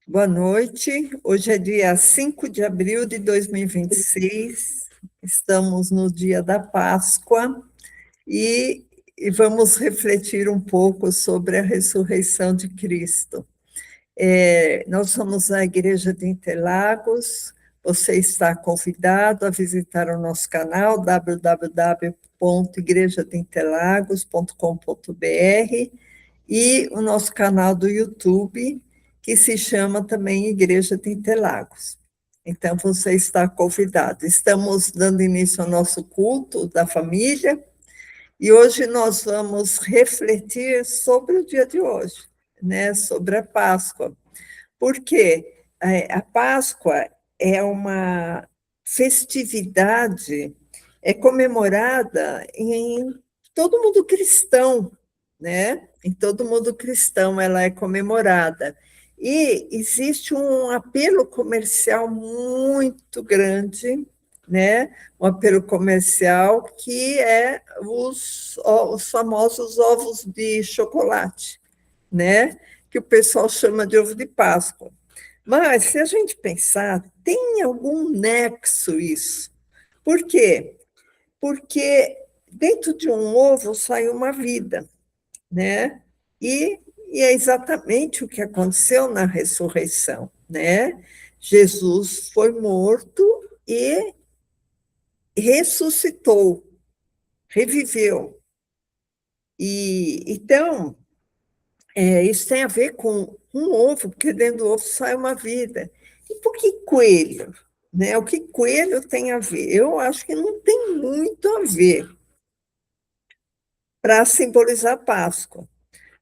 Boa noite. Hoje é dia 5 de abril de 2026. Estamos no dia da Páscoa e vamos refletir um pouco sobre a ressurreição de Cristo. Nós somos a Igreja de Interlagos. Você está convidado a visitar o nosso canal www.igrejadeinterlagos.com.br e o nosso canal do YouTube, que se chama também Igreja de Interlagos. Então, você está convidado. Estamos dando início ao nosso culto da família e hoje nós vamos refletir sobre o dia de hoje, né? Sobre a Páscoa. Porque a Páscoa é uma festividade comemorada em todo mundo cristão, né? Em todo mundo cristão ela é comemorada. E existe um apelo comercial muito grande, né? Um apelo comercial que é os famosos ovos de chocolate, né? Que o pessoal chama de ovo de Páscoa. Mas, se a gente pensar, tem algum nexo isso. Por quê? Porque dentro de um ovo sai uma vida, né? E, e é exatamente o que aconteceu na ressurreição, né? Jesus foi morto e ressuscitou, reviveu. E então, isso tem a ver com um ovo, porque dentro do ovo sai uma vida. E por que coelho? Né? O que coelho tem a ver? Eu acho que não tem muito a ver para simbolizar Páscoa.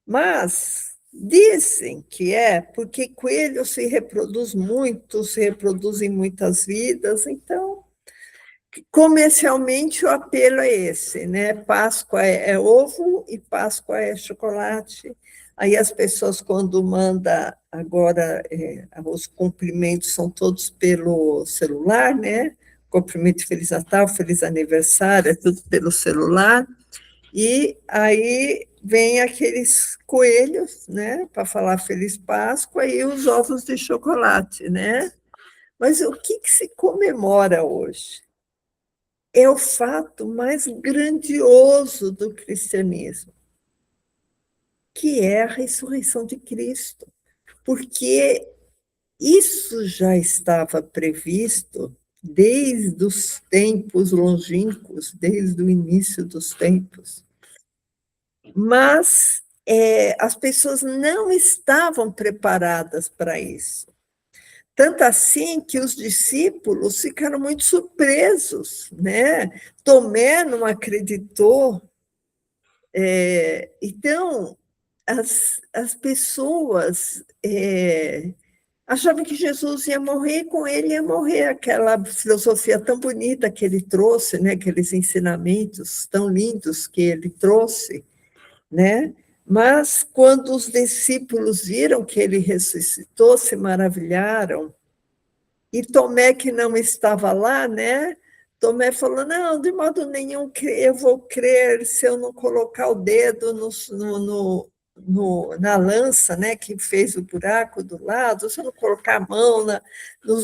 Mas dizem que é porque coelho se reproduz muito, se reproduz em muitas vidas, então, comercialmente, o apelo é esse, né? Páscoa é ovo e Páscoa é chocolate. Aí as pessoas, quando mandam agora, os cumprimentos são todos pelo celular, né? Cumprimento Feliz Natal, Feliz Aniversário, é tudo pelo celular. E aí vem aqueles coelhos, né, para falar Feliz Páscoa, e os ovos de chocolate, né? Mas o que se comemora hoje? É o fato mais grandioso do cristianismo, que é a ressurreição de Cristo, porque isso já estava previsto desde os tempos longínquos, desde o início dos tempos. Mas as pessoas não estavam preparadas para isso. Tanto assim que os discípulos ficaram muito surpresos, né? Tomé não acreditou. Então, as pessoas achavam que Jesus ia morrer, com ele ia morrer. Aquela filosofia tão bonita que ele trouxe, né? Aqueles ensinamentos tão lindos que ele trouxe, né? Mas quando os discípulos viram que ele ressuscitou, se maravilharam. E Tomé, que não estava lá, né? Tomé falou: não, de modo nenhum eu vou crer se eu não colocar o dedo na lança, né, que fez o buraco do lado, se eu não colocar a mão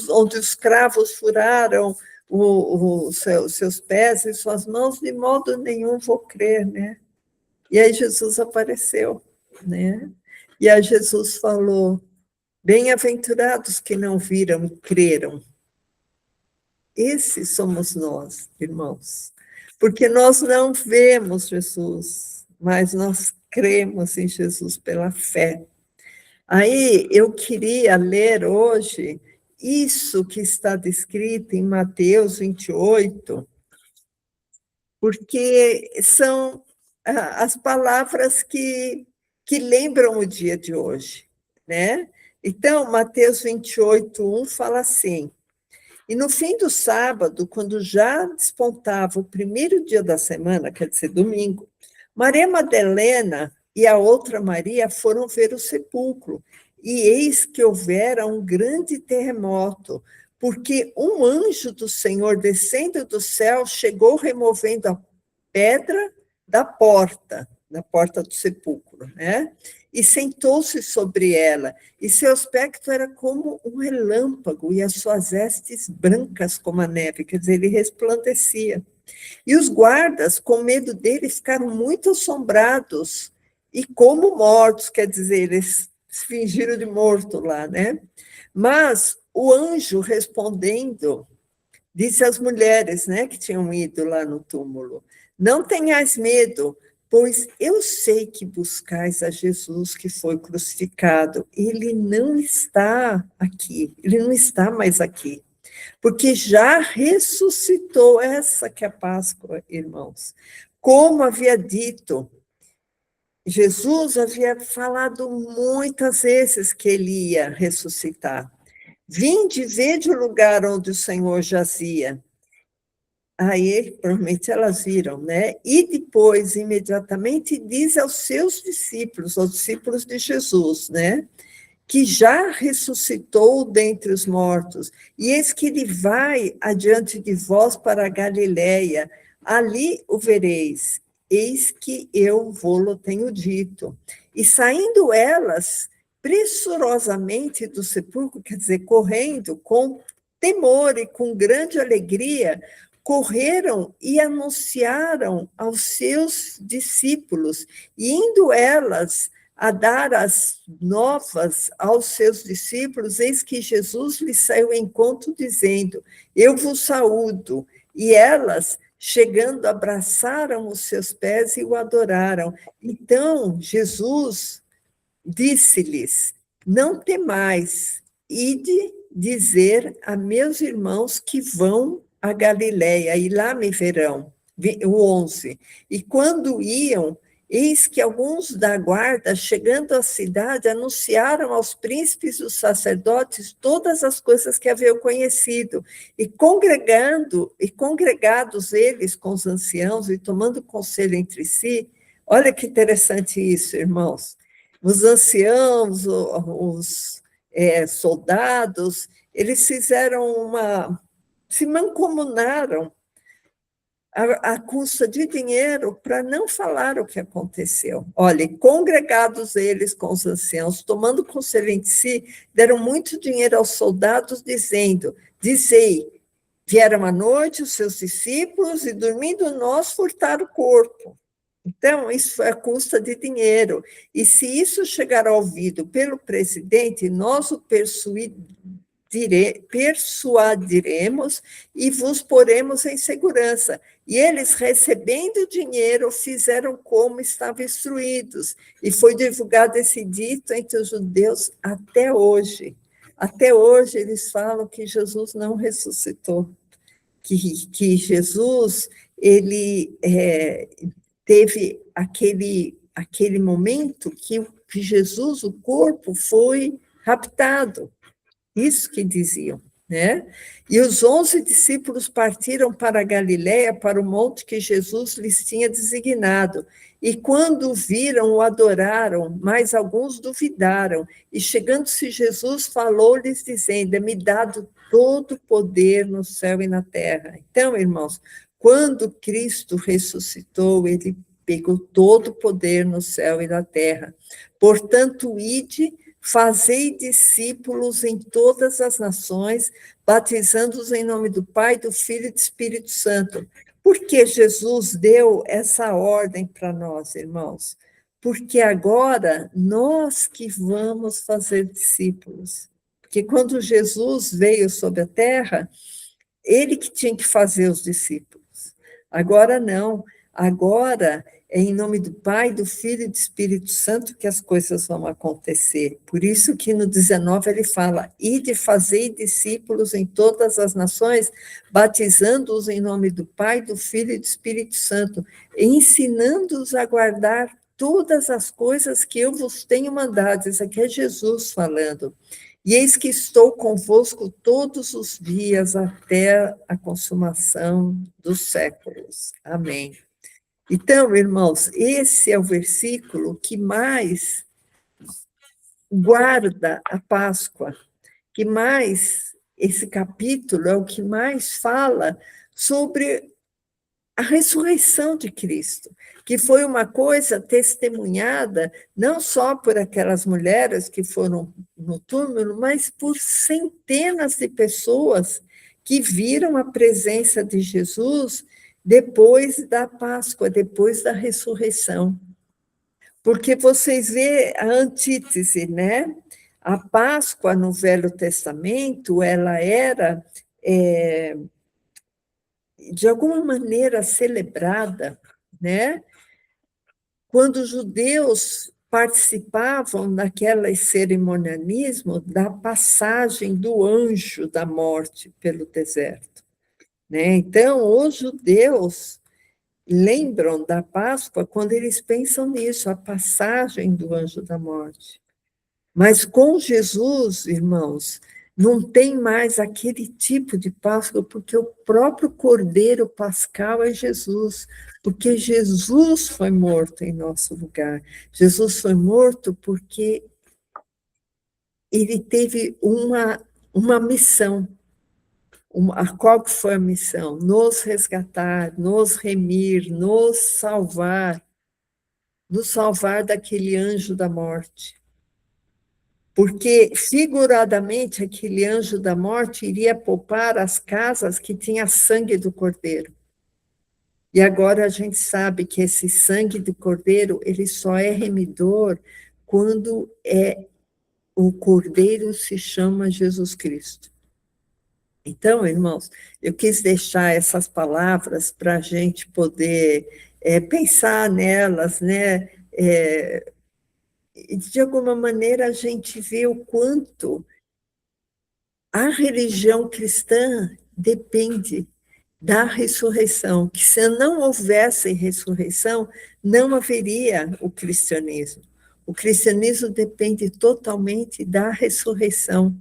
onde os cravos furaram os seus pés e suas mãos, de modo nenhum vou crer, né? E aí Jesus apareceu, né? E aí Jesus falou: bem-aventurados que não viram e creram. Esses somos nós, irmãos, porque nós não vemos Jesus, mas nós cremos em Jesus pela fé. Aí eu queria ler hoje isso que está descrito em Mateus 28, porque são as palavras que lembram o dia de hoje, né? Então, Mateus 28, 1 fala assim: e no fim do sábado, quando já despontava o primeiro dia da semana, quer dizer, domingo, Maria Madalena e a outra Maria foram ver o sepulcro, e eis que houvera um grande terremoto, porque um anjo do Senhor descendo do céu chegou removendo a pedra da porta do sepulcro, né? e sentou-se sobre ela, e seu aspecto era como um relâmpago, e as suas vestes brancas como a neve, quer dizer, ele resplandecia. E os guardas, com medo dele, ficaram muito assombrados, e como mortos, quer dizer, eles se fingiram de morto lá, né? Mas o anjo respondendo, disse às mulheres, né, que tinham ido lá no túmulo: não tenhais medo, pois eu sei que buscais a Jesus que foi crucificado. Ele não está aqui, ele não está mais aqui, porque já ressuscitou. Essa que é a Páscoa, irmãos. Como havia dito, Jesus havia falado muitas vezes que ele ia ressuscitar. Vinde, vede o lugar onde o Senhor jazia. Aí, provavelmente elas viram, né? E depois, imediatamente, diz aos seus discípulos, aos discípulos de Jesus, né? Que já ressuscitou dentre os mortos, e eis que ele vai adiante de vós para a Galiléia, ali o vereis, eis que eu vou-lo tenho dito. E saindo elas pressurosamente do sepulcro, quer dizer, correndo com temor e com grande alegria, correram e anunciaram aos seus discípulos, e indo elas a dar as novas aos seus discípulos, eis que Jesus lhes saiu em encontro, dizendo: eu vos saúdo. E elas, chegando, abraçaram os seus pés e o adoraram. Então, Jesus disse-lhes: não temais, ide dizer a meus irmãos que vão a Galiléia, e lá me verão. O 11. E quando iam, eis que alguns da guarda, chegando à cidade, anunciaram aos príncipes dos sacerdotes todas as coisas que haviam conhecido, e congregados eles com os anciãos e tomando conselho entre si. Olha que interessante isso, irmãos. Os anciãos, os soldados, eles se mancomunaram à custa de dinheiro para não falar o que aconteceu. Olha, congregados eles com os anciãos, tomando conselho entre si, deram muito dinheiro aos soldados, dizendo: dizei, vieram à noite os seus discípulos e, dormindo nós, furtaram o corpo. Então, isso foi à custa de dinheiro. E se isso chegar ao ouvido pelo presidente, nós o persuadiremos e vos poremos em segurança. E eles, recebendo o dinheiro, fizeram como estavam instruídos. E foi divulgado esse dito entre os judeus até hoje. Até hoje eles falam que Jesus não ressuscitou, que Jesus ele teve aquele momento que Jesus, o corpo, foi raptado. Isso que diziam, né? E os 11 discípulos partiram para a Galiléia, para o monte que Jesus lhes tinha designado. E quando o viram, o adoraram, mas alguns duvidaram. E chegando-se Jesus, falou-lhes, dizendo: é-me dado todo o poder no céu e na terra. Então, irmãos, quando Cristo ressuscitou, ele pegou todo o poder no céu e na terra. Portanto, ide, fazei discípulos em todas as nações, batizando-os em nome do Pai, do Filho e do Espírito Santo. Por que Jesus deu essa ordem para nós, irmãos? Porque agora nós que vamos fazer discípulos. Porque quando Jesus veio sobre a terra, ele que tinha que fazer os discípulos. Agora não. Agora é em nome do Pai, do Filho e do Espírito Santo que as coisas vão acontecer. Por isso que no 19 ele fala: ide fazei discípulos em todas as nações, batizando-os em nome do Pai, do Filho e do Espírito Santo, ensinando-os a guardar todas as coisas que eu vos tenho mandado. Isso aqui é Jesus falando. E eis que estou convosco todos os dias até a consumação dos séculos. Amém. Então, irmãos, esse é o versículo que mais guarda a Páscoa, que mais, esse capítulo é o que mais fala sobre a ressurreição de Cristo, que foi uma coisa testemunhada não só por aquelas mulheres que foram no túmulo, mas por centenas de pessoas que viram a presença de Jesus depois da Páscoa, depois da ressurreição. Porque vocês vê a antítese, né? A Páscoa no Velho Testamento, ela era de alguma maneira celebrada, né? Quando os judeus participavam naquele cerimonialismo da passagem do anjo da morte pelo deserto, né? Então, os judeus lembram da Páscoa quando eles pensam nisso, a passagem do anjo da morte. Mas com Jesus, irmãos, não tem mais aquele tipo de Páscoa, porque o próprio Cordeiro Pascal é Jesus, porque Jesus foi morto em nosso lugar. Jesus foi morto porque ele teve uma missão. Qual que foi a missão? Nos resgatar, nos remir, nos salvar daquele anjo da morte. Porque, figuradamente, aquele anjo da morte iria poupar as casas que tinham sangue do cordeiro. E agora a gente sabe que esse sangue do cordeiro, ele só é remidor quando o cordeiro se chama Jesus Cristo. Então, irmãos, eu quis deixar essas palavras para a gente poder pensar nelas, né? De alguma maneira, a gente vê o quanto a religião cristã depende da ressurreição, que se não houvesse ressurreição, não haveria o cristianismo. O cristianismo depende totalmente da ressurreição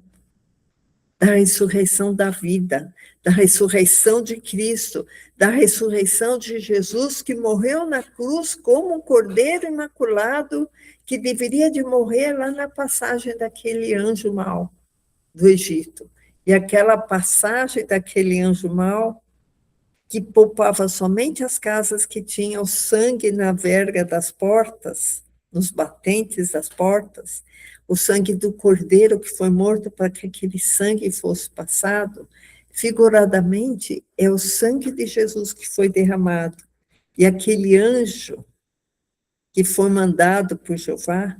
da vida, da ressurreição de Cristo, da ressurreição de Jesus, que morreu na cruz como um cordeiro imaculado, que deveria de morrer lá na passagem daquele anjo mau do Egito. E aquela passagem daquele anjo mau, que poupava somente as casas que tinham sangue na verga das portas, nos batentes das portas, o sangue do cordeiro que foi morto para que aquele sangue fosse passado, figuradamente, é o sangue de Jesus que foi derramado. E aquele anjo que foi mandado por Jeová,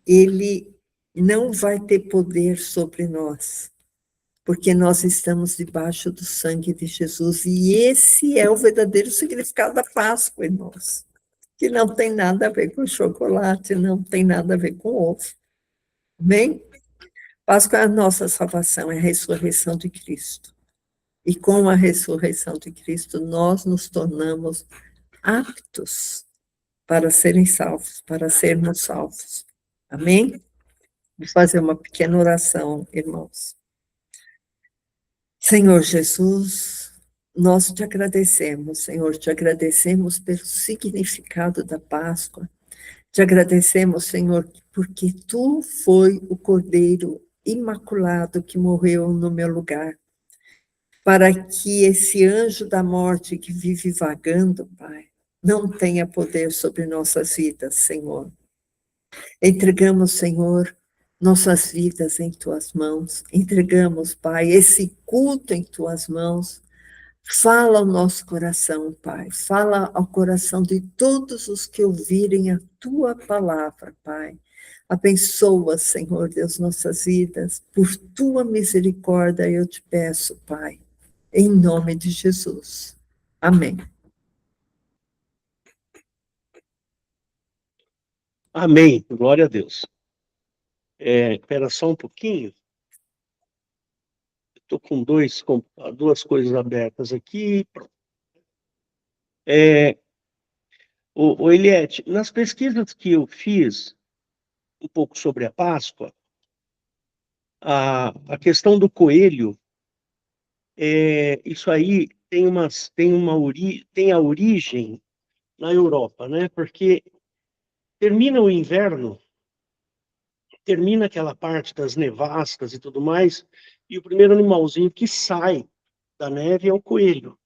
ele não vai ter poder sobre nós, porque nós estamos debaixo do sangue de Jesus, e esse é o verdadeiro significado da Páscoa, irmãos, que não tem nada a ver com chocolate, não tem nada a ver com ovo, amém? Páscoa é a nossa salvação, é a ressurreição de Cristo, e com a ressurreição de Cristo, nós nos tornamos aptos para serem salvos, para sermos salvos, amém? Vou fazer uma pequena oração, irmãos. Senhor Jesus, nós te agradecemos, Senhor, te agradecemos pelo significado da Páscoa, te agradecemos, Senhor, porque tu foi o Cordeiro Imaculado que morreu no meu lugar, para que esse anjo da morte que vive vagando, Pai, não tenha poder sobre nossas vidas, Senhor. Entregamos, Senhor, nossas vidas em tuas mãos, entregamos, Pai, esse culto em tuas mãos. Fala ao nosso coração, Pai, fala ao coração de todos os que ouvirem a tua palavra, Pai. Abençoa, Senhor Deus, nossas vidas, por tua misericórdia eu te peço, Pai, em nome de Jesus. Amém. Amém, glória a Deus. Espera só um pouquinho. Estou com duas coisas abertas aqui. O Eliette, nas pesquisas que eu fiz um pouco sobre a Páscoa, a questão do coelho, isso aí tem a origem na Europa, né? Porque termina o inverno, termina aquela parte das nevascas e tudo mais, e o primeiro animalzinho que sai da neve é o coelho.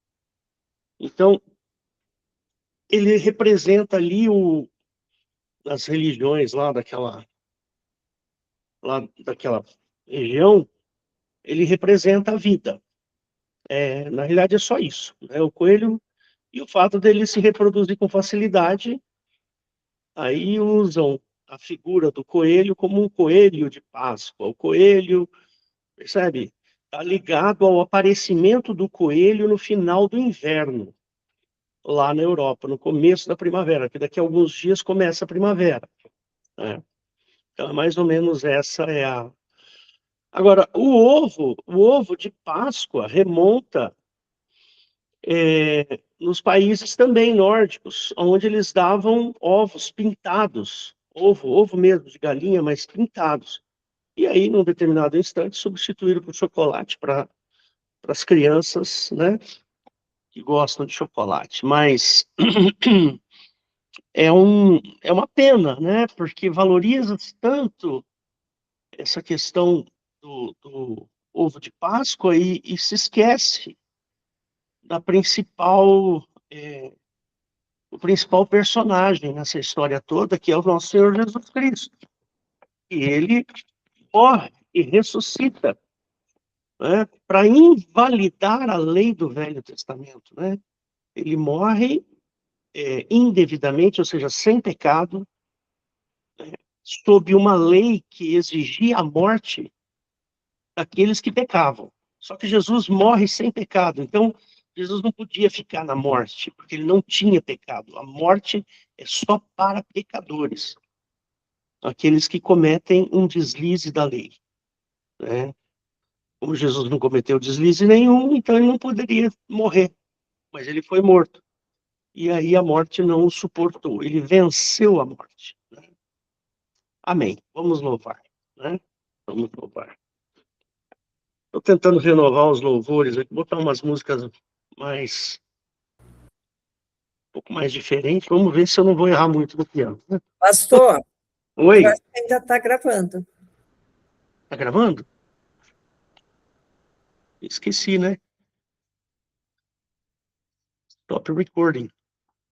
Então, ele representa ali as religiões lá daquela região, ele representa a vida. Na realidade, é só isso, né? O coelho e o fato dele se reproduzir com facilidade, aí usam a figura do coelho como um coelho de Páscoa. O coelho, percebe? Está ligado ao aparecimento do coelho no final do inverno, lá na Europa, no começo da primavera, que daqui a alguns dias começa a primavera, né? Então, mais ou menos essa é a... Agora, o ovo de Páscoa remonta nos países também nórdicos, onde eles davam ovos pintados, ovo mesmo de galinha, mas pintados. E aí, num determinado instante, substituíram por chocolate para as crianças, né, que gostam de chocolate. Mas é uma pena, né, porque valoriza tanto essa questão do ovo de Páscoa e se esquece da o principal personagem nessa história toda, que é o nosso Senhor Jesus Cristo. E ele morre e ressuscita, né, para invalidar a lei do Velho Testamento, né? Ele morre indevidamente, ou seja, sem pecado, sob uma lei que exigia a morte daqueles que pecavam. Só que Jesus morre sem pecado, então Jesus não podia ficar na morte, porque ele não tinha pecado. A morte é só para pecadores, aqueles que cometem um deslize da lei, né? Como Jesus não cometeu deslize nenhum, então ele não poderia morrer, mas ele foi morto. E aí a morte não o suportou, ele venceu a morte, né? Amém. Vamos louvar, né? Vamos louvar. Estou tentando renovar os louvores, botar umas músicas mais, um pouco mais diferentes. Vamos ver se eu não vou errar muito no piano, né? Pastor, eu Oi, acho que ainda está gravando. tá gravando? Esqueci, né? Stop recording.